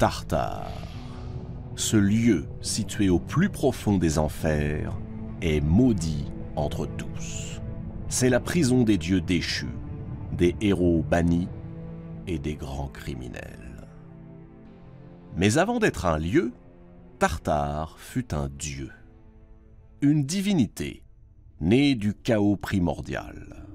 Tartare, ce lieu situé au plus profond des enfers, est maudit entre tous. C'est la prison des dieux déchus, des héros bannis et des grands criminels. Mais avant d'être un lieu, Tartare fut un dieu, une divinité née du chaos primordial.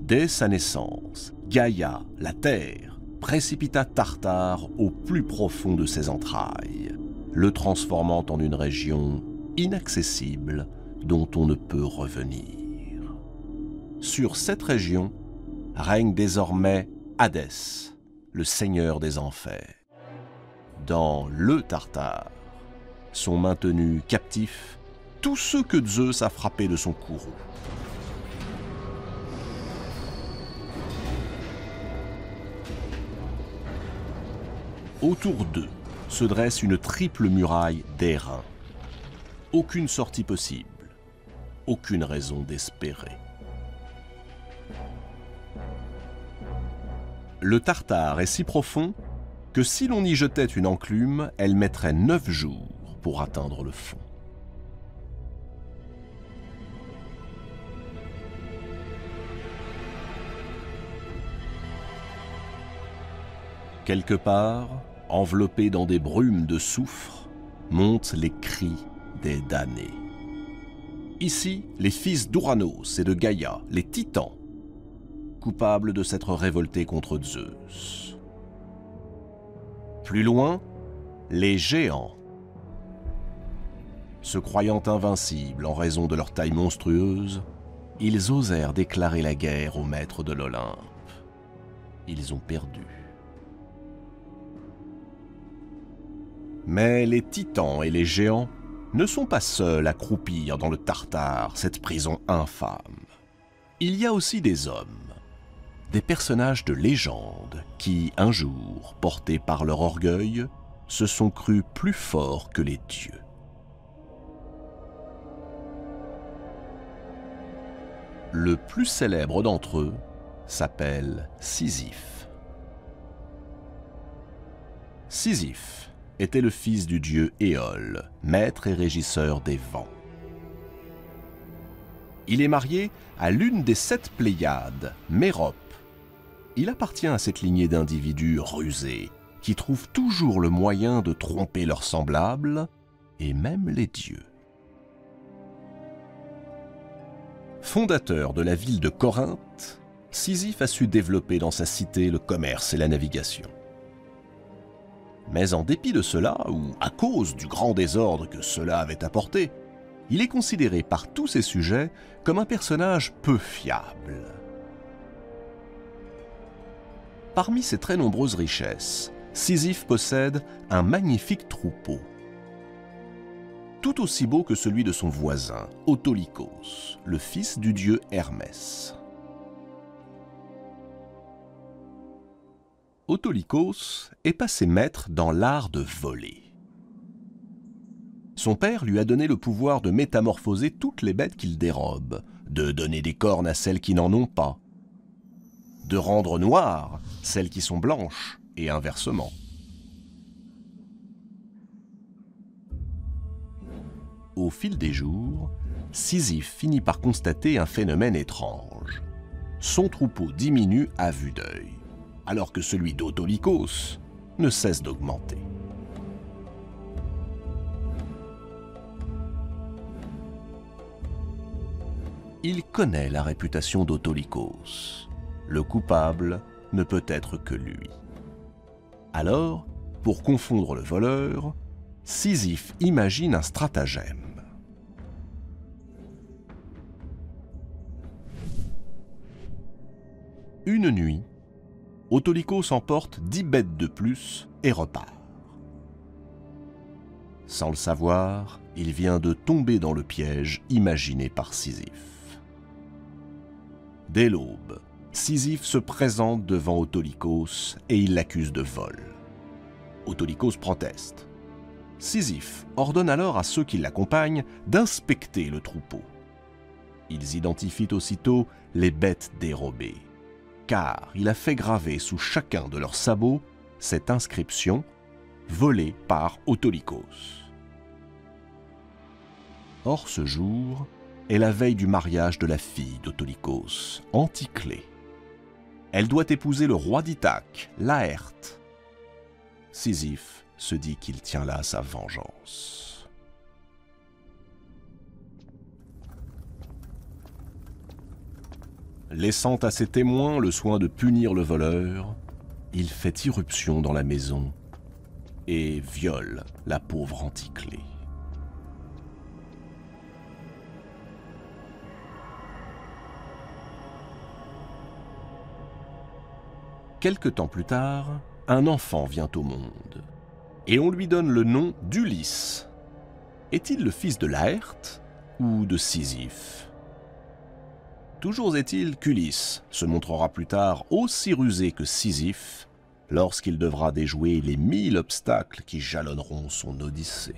Dès sa naissance, Gaïa, la terre, précipita Tartare au plus profond de ses entrailles, le transformant en une région inaccessible dont on ne peut revenir. Sur cette région règne désormais Hadès, le seigneur des enfers. Dans le Tartare sont maintenus captifs tous ceux que Zeus a frappés de son courroux. Autour d'eux se dresse une triple muraille d'airain. Aucune sortie possible, aucune raison d'espérer. Le Tartare est si profond que si l'on y jetait une enclume, elle mettrait 9 jours pour atteindre le fond. Quelque part, enveloppés dans des brumes de soufre, montent les cris des damnés. Ici, les fils d'Ouranos et de Gaïa, les titans, coupables de s'être révoltés contre Zeus. Plus loin, les géants. Se croyant invincibles en raison de leur taille monstrueuse, ils osèrent déclarer la guerre aux maîtres de l'Olympe. Ils ont perdu. Mais les titans et les géants ne sont pas seuls à croupir dans le Tartare, cette prison infâme. Il y a aussi des hommes, des personnages de légende qui, un jour, portés par leur orgueil, se sont crus plus forts que les dieux. Le plus célèbre d'entre eux s'appelle Sisyphe. Sisyphe était le fils du dieu Éole, maître et régisseur des vents. Il est marié à l'une des 7 Pléiades, Mérope. Il appartient à cette lignée d'individus rusés qui trouvent toujours le moyen de tromper leurs semblables et même les dieux. Fondateur de la ville de Corinthe, Sisyphe a su développer dans sa cité le commerce et la navigation. Mais en dépit de cela, ou à cause du grand désordre que cela avait apporté, il est considéré par tous ses sujets comme un personnage peu fiable. Parmi ses très nombreuses richesses, Sisyphe possède un magnifique troupeau, tout aussi beau que celui de son voisin, Autolycos, le fils du dieu Hermès. Autolycos est passé maître dans l'art de voler. Son père lui a donné le pouvoir de métamorphoser toutes les bêtes qu'il dérobe, de donner des cornes à celles qui n'en ont pas, de rendre noires celles qui sont blanches, et inversement. Au fil des jours, Sisyphe finit par constater un phénomène étrange. Son troupeau diminue à vue d'œil, alors que celui d'Autolycos ne cesse d'augmenter. Il connaît la réputation d'Autolycos. Le coupable ne peut être que lui. Alors, pour confondre le voleur, Sisyphe imagine un stratagème. Une nuit, Autolycos emporte 10 bêtes de plus et repart. Sans le savoir, il vient de tomber dans le piège imaginé par Sisyphe. Dès l'aube, Sisyphe se présente devant Autolycos et il l'accuse de vol. Autolycos proteste. Sisyphe ordonne alors à ceux qui l'accompagnent d'inspecter le troupeau. Ils identifient aussitôt les bêtes dérobées, car il a fait graver sous chacun de leurs sabots cette inscription volée par Autolycos. Or ce jour est la veille du mariage de la fille d'Autolycos, Anticlée. Elle doit épouser le roi d'Ithaque, Laërte. Sisyphe se dit qu'il tient là sa vengeance. Laissant à ses témoins le soin de punir le voleur, il fait irruption dans la maison et viole la pauvre Anticlée. Quelque temps plus tard, un enfant vient au monde, et on lui donne le nom d'Ulysse. Est-il le fils de Laërte ou de Sisyphe? Toujours est-il qu'Ulysse se montrera plus tard aussi rusé que Sisyphe lorsqu'il devra déjouer les 1000 obstacles qui jalonneront son odyssée.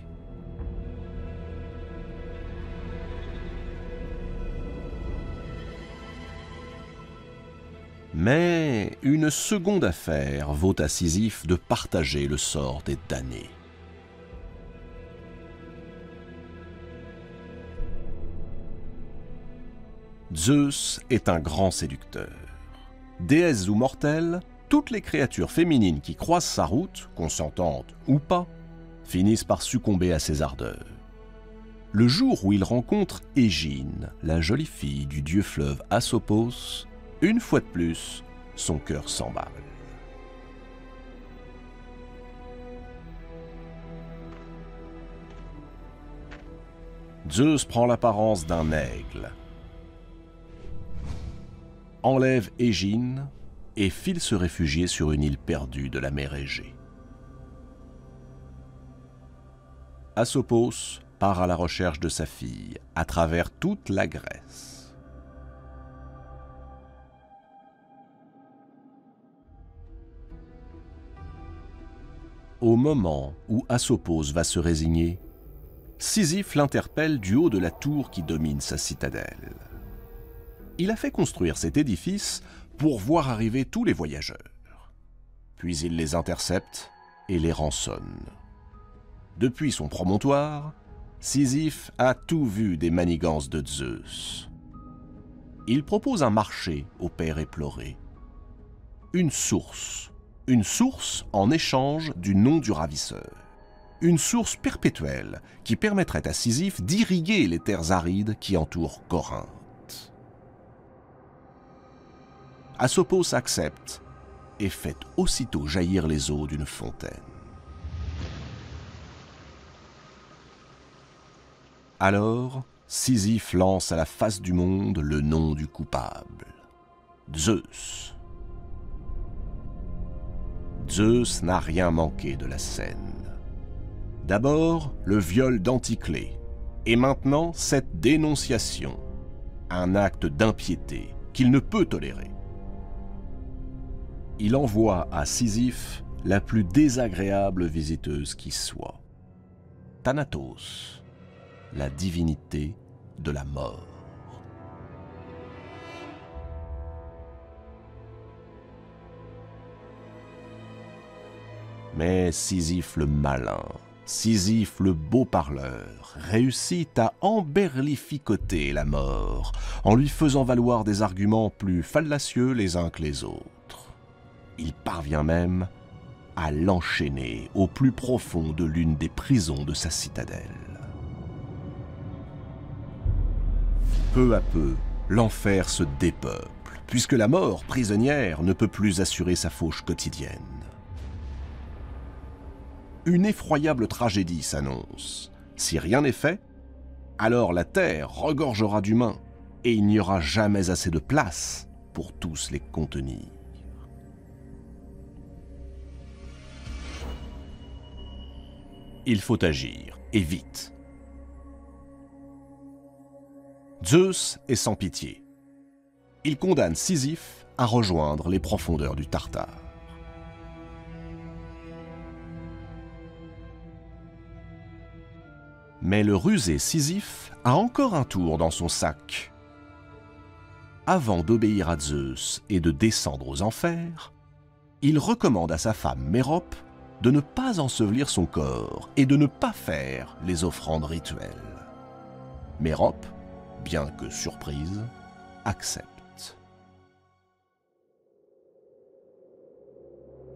Mais une seconde affaire vaut à Sisyphe de partager le sort des damnés. Zeus est un grand séducteur. Déesses ou mortelles, toutes les créatures féminines qui croisent sa route, consentantes ou pas, finissent par succomber à ses ardeurs. Le jour où il rencontre Égine, la jolie fille du dieu fleuve Asopos, une fois de plus, son cœur s'emballe. Zeus prend l'apparence d'un aigle, enlève Égine et file se réfugier sur une île perdue de la mer Égée. Asopos part à la recherche de sa fille à travers toute la Grèce. Au moment où Asopos va se résigner, Sisyphe l'interpelle du haut de la tour qui domine sa citadelle. Il a fait construire cet édifice pour voir arriver tous les voyageurs. Puis il les intercepte et les rançonne. Depuis son promontoire, Sisyphe a tout vu des manigances de Zeus. Il propose un marché au père éploré. Une source en échange du nom du ravisseur. Une source perpétuelle qui permettrait à Sisyphe d'irriguer les terres arides qui entourent Corinthe. Asopos accepte et fait aussitôt jaillir les eaux d'une fontaine. Alors, Sisyphe lance à la face du monde le nom du coupable, Zeus. Zeus n'a rien manqué de la scène. D'abord, le viol d'Anticlée, et maintenant cette dénonciation, un acte d'impiété qu'il ne peut tolérer. Il envoie à Sisyphe la plus désagréable visiteuse qui soit, Thanatos, la divinité de la mort. Mais Sisyphe le malin, Sisyphe le beau parleur, réussit à emberlificoter la mort en lui faisant valoir des arguments plus fallacieux les uns que les autres. Il parvient même à l'enchaîner au plus profond de l'une des prisons de sa citadelle. Peu à peu, l'enfer se dépeuple, puisque la mort prisonnière ne peut plus assurer sa fauche quotidienne. Une effroyable tragédie s'annonce. Si rien n'est fait, alors la terre regorgera d'humains et il n'y aura jamais assez de place pour tous les contenir. Il faut agir, et vite. Zeus est sans pitié. Il condamne Sisyphe à rejoindre les profondeurs du Tartare. Mais le rusé Sisyphe a encore un tour dans son sac. Avant d'obéir à Zeus et de descendre aux enfers, il recommande à sa femme Mérope de ne pas ensevelir son corps et de ne pas faire les offrandes rituelles. Mérope, bien que surprise, accepte.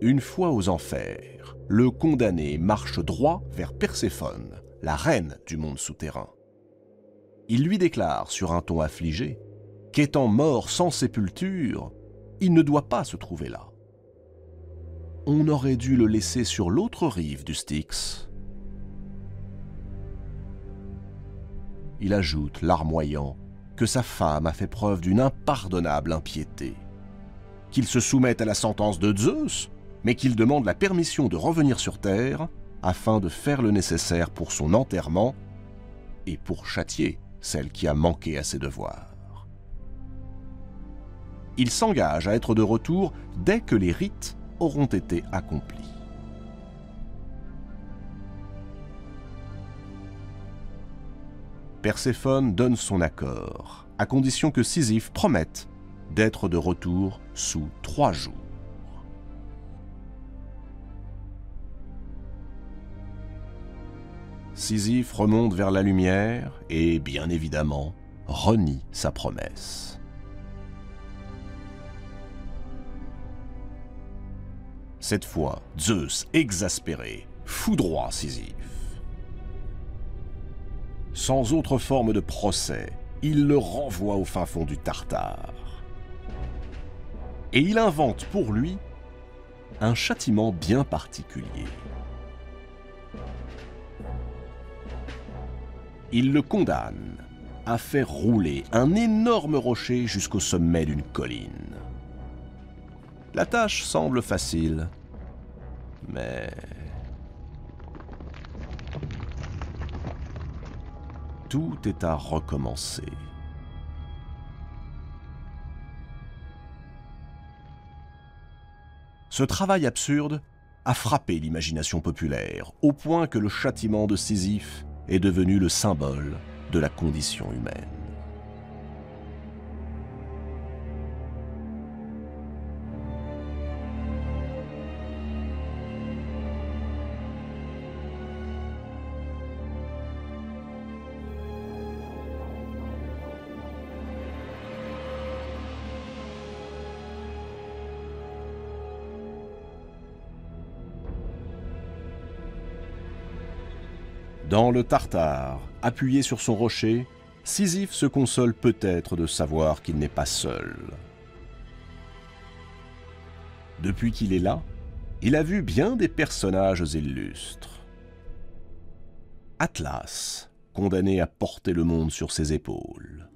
Une fois aux enfers, le condamné marche droit vers Perséphone, la reine du monde souterrain. Il lui déclare sur un ton affligé qu'étant mort sans sépulture, il ne doit pas se trouver là. On aurait dû le laisser sur l'autre rive du Styx. Il ajoute, larmoyant, que sa femme a fait preuve d'une impardonnable impiété, qu'il se soumette à la sentence de Zeus, mais qu'il demande la permission de revenir sur Terre afin de faire le nécessaire pour son enterrement et pour châtier celle qui a manqué à ses devoirs. Il s'engage à être de retour dès que les rites auront été accomplis. Perséphone donne son accord, à condition que Sisyphe promette d'être de retour sous 3 jours. Sisyphe remonte vers la lumière et, bien évidemment, renie sa promesse. Cette fois, Zeus, exaspéré, foudroie Sisyphe. Sans autre forme de procès, il le renvoie au fin fond du Tartare. Et il invente pour lui un châtiment bien particulier. Il le condamne à faire rouler un énorme rocher jusqu'au sommet d'une colline. La tâche semble facile, mais tout est à recommencer. Ce travail absurde a frappé l'imagination populaire, au point que le châtiment de Sisyphe est devenu le symbole de la condition humaine. Dans le Tartare, appuyé sur son rocher, Sisyphe se console peut-être de savoir qu'il n'est pas seul. Depuis qu'il est là, il a vu bien des personnages illustres. Atlas, condamné à porter le monde sur ses épaules.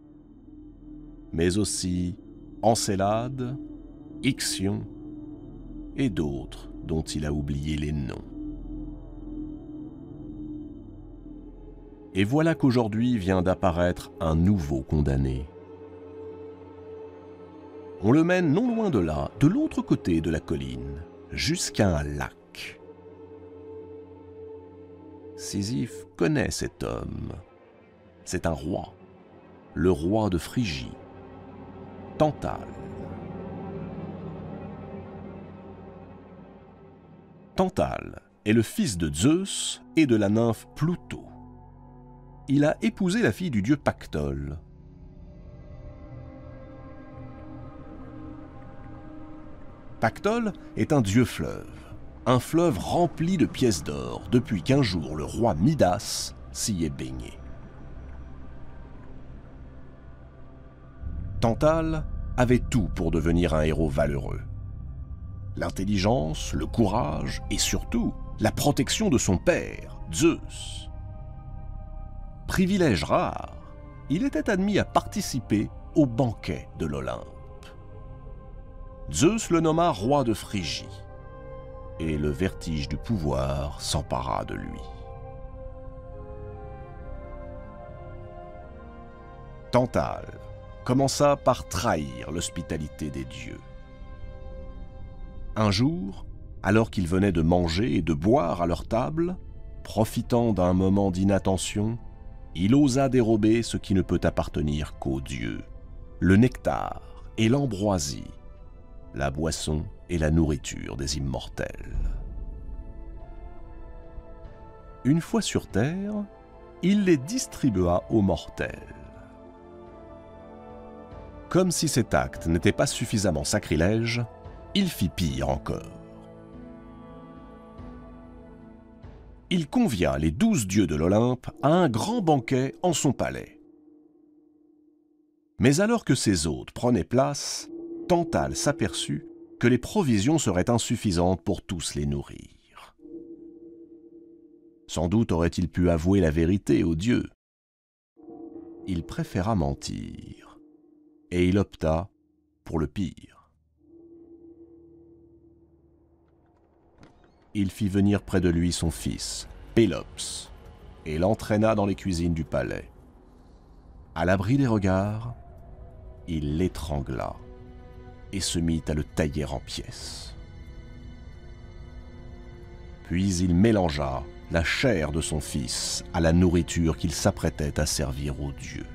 Mais aussi Encélade, Ixion et d'autres dont il a oublié les noms. Et voilà qu'aujourd'hui vient d'apparaître un nouveau condamné. On le mène non loin de là, de l'autre côté de la colline, jusqu'à un lac. Sisyphe connaît cet homme. C'est un roi, le roi de Phrygie, Tantale. Tantale est le fils de Zeus et de la nymphe Pluto. Il a épousé la fille du dieu Pactole. Pactole est un dieu fleuve, un fleuve rempli de pièces d'or depuis qu'un jour le roi Midas s'y est baigné. Tantale avait tout pour devenir un héros valeureux. L'intelligence, le courage et surtout la protection de son père, Zeus. Privilège rare, il était admis à participer au banquet de l'Olympe. Zeus le nomma roi de Phrygie, et le vertige du pouvoir s'empara de lui. Tantale commença par trahir l'hospitalité des dieux. Un jour, alors qu'ils venaient de manger et de boire à leur table, profitant d'un moment d'inattention, il osa dérober ce qui ne peut appartenir qu'aux dieux, le nectar et l'ambroisie, la boisson et la nourriture des immortels. Une fois sur terre, il les distribua aux mortels. Comme si cet acte n'était pas suffisamment sacrilège, il fit pire encore. Il convia les 12 dieux de l'Olympe à un grand banquet en son palais. Mais alors que ses hôtes prenaient place, Tantale s'aperçut que les provisions seraient insuffisantes pour tous les nourrir. Sans doute aurait-il pu avouer la vérité aux dieux. Il préféra mentir, et il opta pour le pire. Il fit venir près de lui son fils, Pélops, et l'entraîna dans les cuisines du palais. À l'abri des regards, il l'étrangla et se mit à le tailler en pièces. Puis il mélangea la chair de son fils à la nourriture qu'il s'apprêtait à servir aux dieux.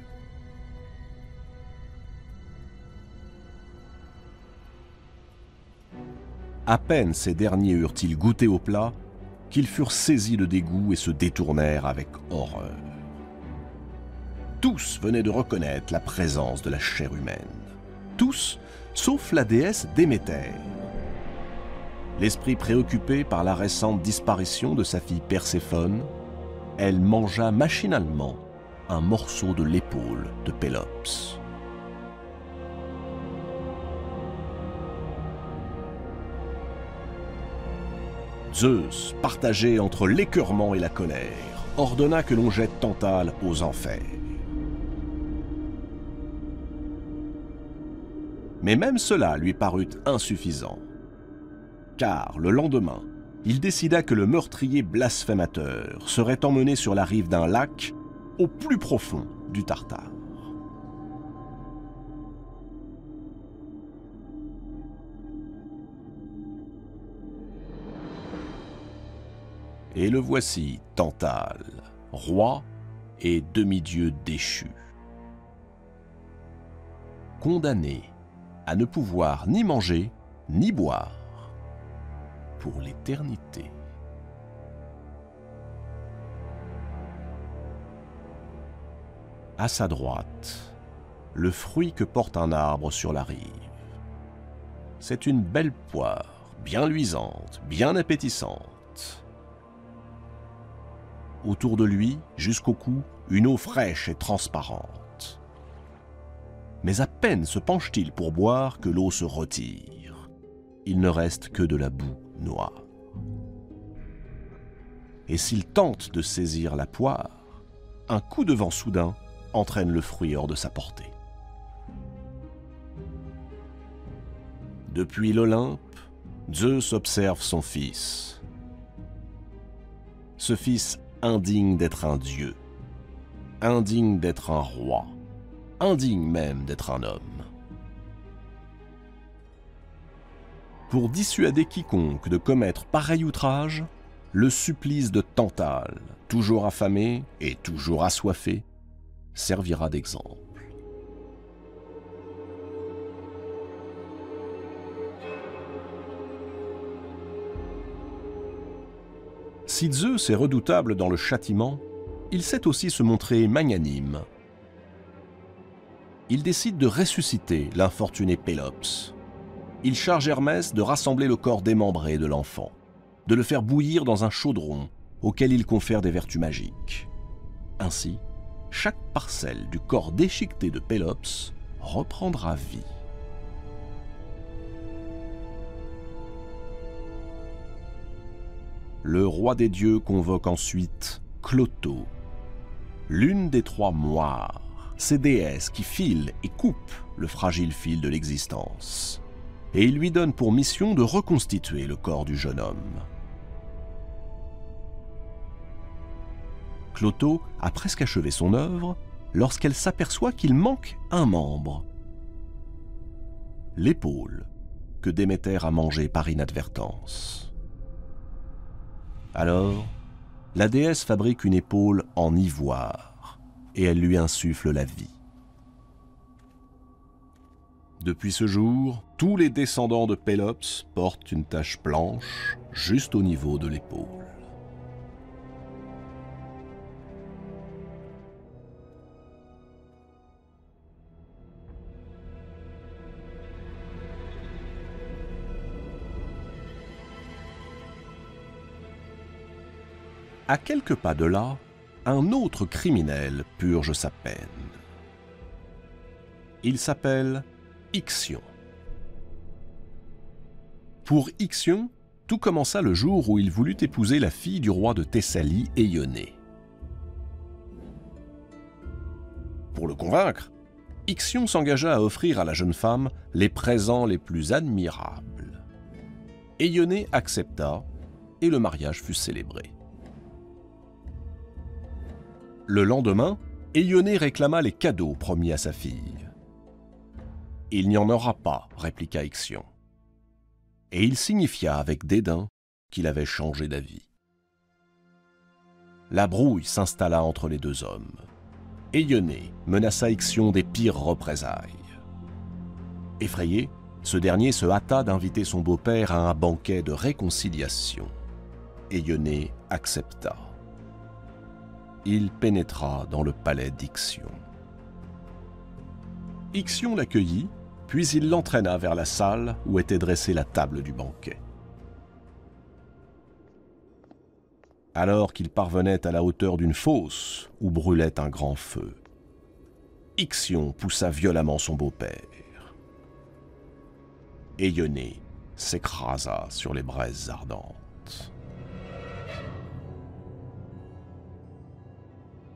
À peine ces derniers eurent-ils goûté au plat qu'ils furent saisis de dégoût et se détournèrent avec horreur. Tous venaient de reconnaître la présence de la chair humaine. Tous, sauf la déesse Déméter. L'esprit préoccupé par la récente disparition de sa fille Perséphone, elle mangea machinalement un morceau de l'épaule de Pélops. Zeus, partagé entre l'écœurement et la colère, ordonna que l'on jette Tantale aux enfers. Mais même cela lui parut insuffisant, car le lendemain, il décida que le meurtrier blasphémateur serait emmené sur la rive d'un lac au plus profond du Tartare. Et le voici, Tantale, roi et demi-dieu déchu. Condamné à ne pouvoir ni manger ni boire pour l'éternité. À sa droite, le fruit que porte un arbre sur la rive. C'est une belle poire, bien luisante, bien appétissante. Autour de lui, jusqu'au cou, une eau fraîche et transparente. Mais à peine se penche-t-il pour boire que l'eau se retire. Il ne reste que de la boue noire. Et s'il tente de saisir la poire, un coup de vent soudain entraîne le fruit hors de sa portée. Depuis l'Olympe, Zeus observe son fils. Ce fils indigne d'être un dieu, indigne d'être un roi, indigne même d'être un homme. Pour dissuader quiconque de commettre pareil outrage, le supplice de Tantale, toujours affamé et toujours assoiffé, servira d'exemple. Si Zeus est redoutable dans le châtiment, il sait aussi se montrer magnanime. Il décide de ressusciter l'infortuné Pélops. Il charge Hermès de rassembler le corps démembré de l'enfant, de le faire bouillir dans un chaudron auquel il confère des vertus magiques. Ainsi, chaque parcelle du corps déchiqueté de Pélops reprendra vie. Le roi des dieux convoque ensuite Clotho, l'une des trois moires, ces déesses qui filent et coupent le fragile fil de l'existence, et il lui donne pour mission de reconstituer le corps du jeune homme. Clotho a presque achevé son œuvre lorsqu'elle s'aperçoit qu'il manque un membre, l'épaule que Déméter a mangée par inadvertance. Alors, la déesse fabrique une épaule en ivoire et elle lui insuffle la vie. Depuis ce jour, tous les descendants de Pélops portent une tache blanche juste au niveau de l'épaule. À quelques pas de là, un autre criminel purge sa peine. Il s'appelle Ixion. Pour Ixion, tout commença le jour où il voulut épouser la fille du roi de Thessalie, Éionée. Pour le convaincre, Ixion s'engagea à offrir à la jeune femme les présents les plus admirables. Éionée accepta et le mariage fut célébré. Le lendemain, Éionée réclama les cadeaux promis à sa fille. « Il n'y en aura pas, » répliqua Ixion. Et il signifia avec dédain qu'il avait changé d'avis. La brouille s'installa entre les deux hommes. Éionée menaça Ixion des pires représailles. Effrayé, ce dernier se hâta d'inviter son beau-père à un banquet de réconciliation. Éionée accepta. Il pénétra dans le palais d'Ixion. Ixion l'accueillit, puis il l'entraîna vers la salle où était dressée la table du banquet. Alors qu'il parvenait à la hauteur d'une fosse où brûlait un grand feu, Ixion poussa violemment son beau-père. Éionée s'écrasa sur les braises ardentes.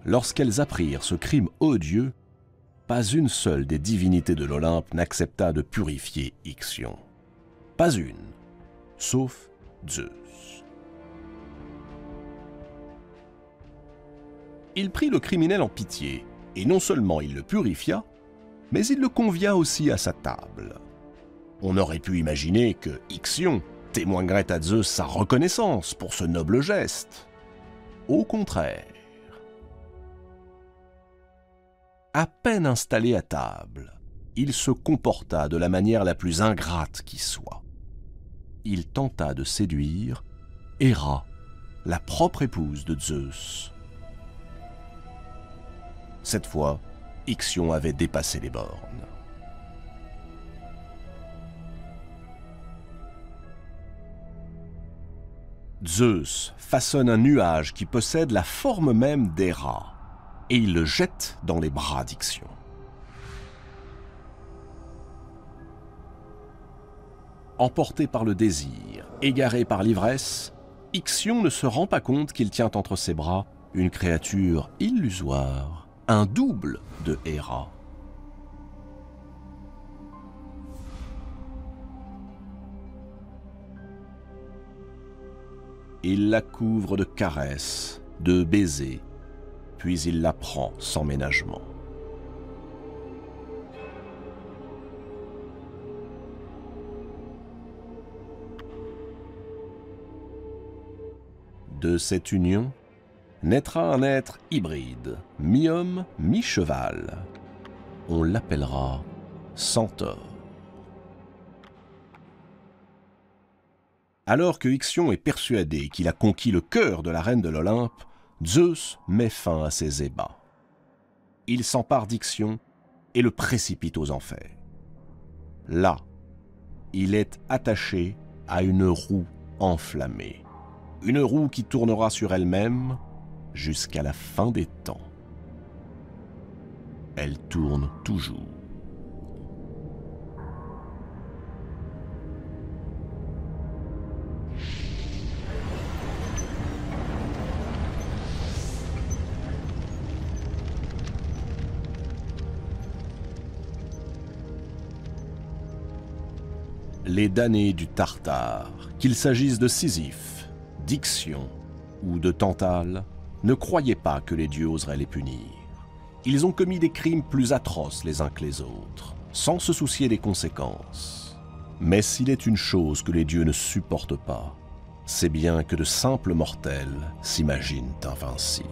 Lorsqu'elles apprirent ce crime odieux, pas une seule des divinités de l'Olympe n'accepta de purifier Ixion. Pas une, sauf Zeus. Il prit le criminel en pitié, et non seulement il le purifia, mais il le convia aussi à sa table. On aurait pu imaginer que Ixion témoignerait à Zeus sa reconnaissance pour ce noble geste. Au contraire. À peine installé à table, il se comporta de la manière la plus ingrate qui soit. Il tenta de séduire Héra, la propre épouse de Zeus. Cette fois, Ixion avait dépassé les bornes. Zeus façonne un nuage qui possède la forme même d'Héra, et il le jette dans les bras d'Ixion. Emporté par le désir, égaré par l'ivresse, Ixion ne se rend pas compte qu'il tient entre ses bras une créature illusoire, un double de Héra. Il la couvre de caresses, de baisers, puis il la prend sans ménagement. De cette union naîtra un être hybride, mi-homme, mi-cheval. On l'appellera Centaure. Alors que Ixion est persuadé qu'il a conquis le cœur de la reine de l'Olympe, Zeus met fin à ses ébats. Il s'empare d'Ixion et le précipite aux enfers. Là, il est attaché à une roue enflammée. Une roue qui tournera sur elle-même jusqu'à la fin des temps. Elle tourne toujours. Les damnés du Tartare, qu'il s'agisse de Sisyphe, d'Ixion ou de Tantale, ne croyaient pas que les dieux oseraient les punir. Ils ont commis des crimes plus atroces les uns que les autres, sans se soucier des conséquences. Mais s'il est une chose que les dieux ne supportent pas, c'est bien que de simples mortels s'imaginent invincibles.